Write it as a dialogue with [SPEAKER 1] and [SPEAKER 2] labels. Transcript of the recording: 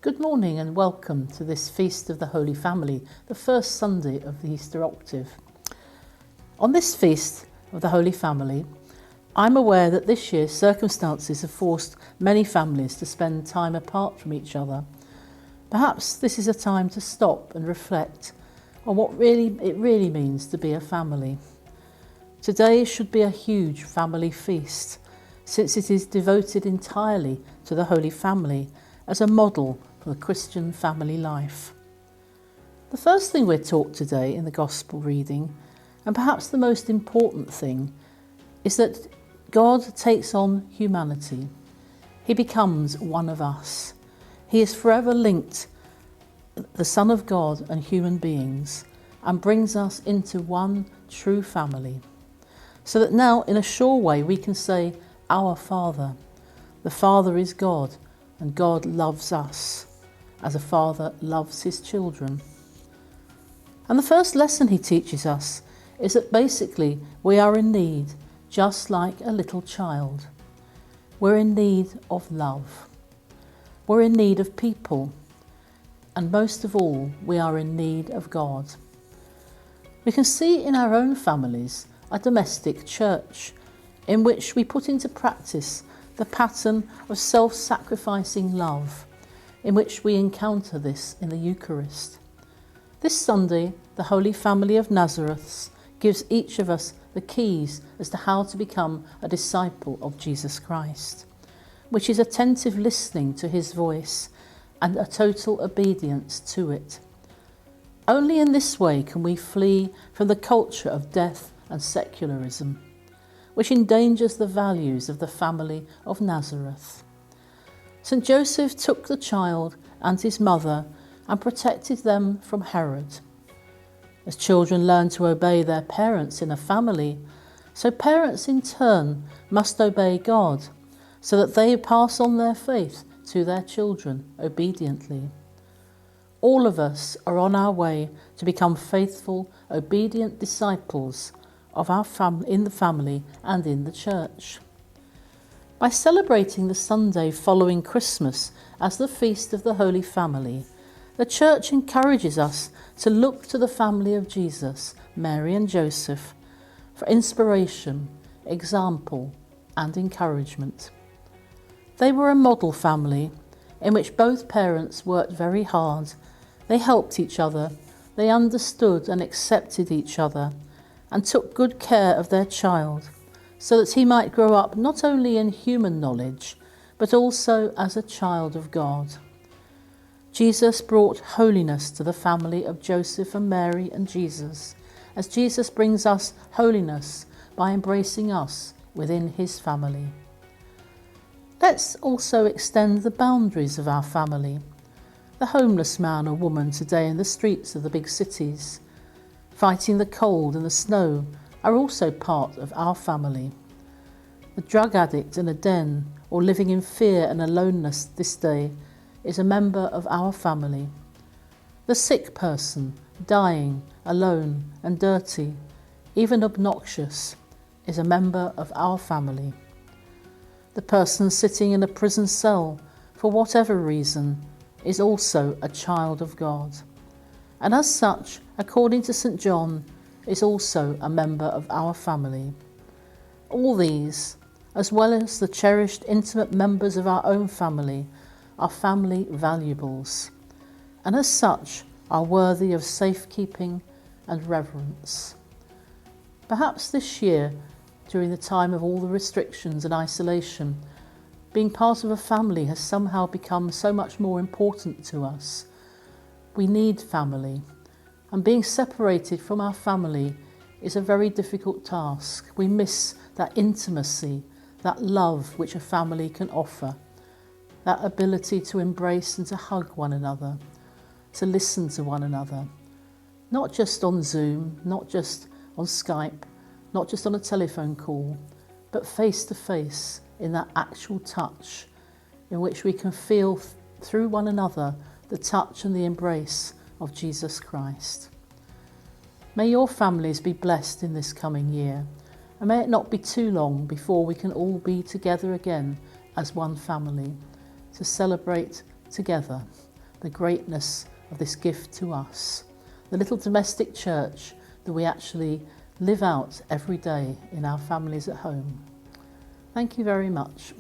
[SPEAKER 1] Good morning and welcome to this Feast of the Holy Family, the first Sunday of the Easter Octave. On this Feast of the Holy Family, I'm aware that this year circumstances have forced many families to spend time apart from each other. Perhaps this is a time to stop and reflect on what it really means to be a family. Today should be a huge family feast, since it is devoted entirely to the Holy Family as a model for the Christian family life. The first thing we're taught today in the Gospel reading, and perhaps the most important thing, is that God takes on humanity. He becomes one of us. He is forever linked, the Son of God and human beings, and brings us into one true family. So that now, in a sure way, we can say, Our Father. The Father is God, and God loves us, as a father loves his children. And the first lesson he teaches us is that basically we are in need, just like a little child. We're in need of love. We're in need of people. And most of all, we are in need of God. We can see in our own families a domestic church in which we put into practice the pattern of self-sacrificing love, in which we encounter this in the Eucharist. This Sunday, the Holy Family of Nazareth gives each of us the keys as to how to become a disciple of Jesus Christ, which is attentive listening to his voice and a total obedience to it. Only in this way can we flee from the culture of death and secularism, which endangers the values of the family of Nazareth. St. Joseph took the child and his mother and protected them from Herod. As children learn to obey their parents in a family, so parents in turn must obey God, so that they pass on their faith to their children obediently. All of us are on our way to become faithful, obedient disciples of our in the family and in the church. By celebrating the Sunday following Christmas as the Feast of the Holy Family, the Church encourages us to look to the family of Jesus, Mary and Joseph, for inspiration, example and encouragement. They were a model family in which both parents worked very hard. They helped each other, they understood and accepted each other, and took good care of their child, so that he might grow up not only in human knowledge, but also as a child of God. Jesus brought holiness to the family of Joseph and Mary and Jesus, as Jesus brings us holiness by embracing us within his family. Let's also extend the boundaries of our family. The homeless man or woman today in the streets of the big cities, fighting the cold and the snow, are also part of our family. The drug addict in a den or living in fear and aloneness this day is a member of our family. The sick person, dying, alone and dirty, even obnoxious, is a member of our family. The person sitting in a prison cell, for whatever reason, is also a child of God, and as such, according to St. John, is also a member of our family. All these, as well as the cherished intimate members of our own family, are family valuables, and as such are worthy of safekeeping and reverence. Perhaps this year, during the time of all the restrictions and isolation, being part of a family has somehow become so much more important to us. We need family, and being separated from our family is a very difficult task. We miss that intimacy, that love which a family can offer, that ability to embrace and to hug one another, to listen to one another, not just on Zoom, not just on Skype, not just on a telephone call, but face to face in that actual touch in which we can feel through one another the touch and the embrace of Jesus Christ. May your families be blessed in this coming year, And may it not be too long before we can all be together again as one family to celebrate together the greatness of this gift to us, the little domestic church that we actually live out every day in our families at home. Thank you very much.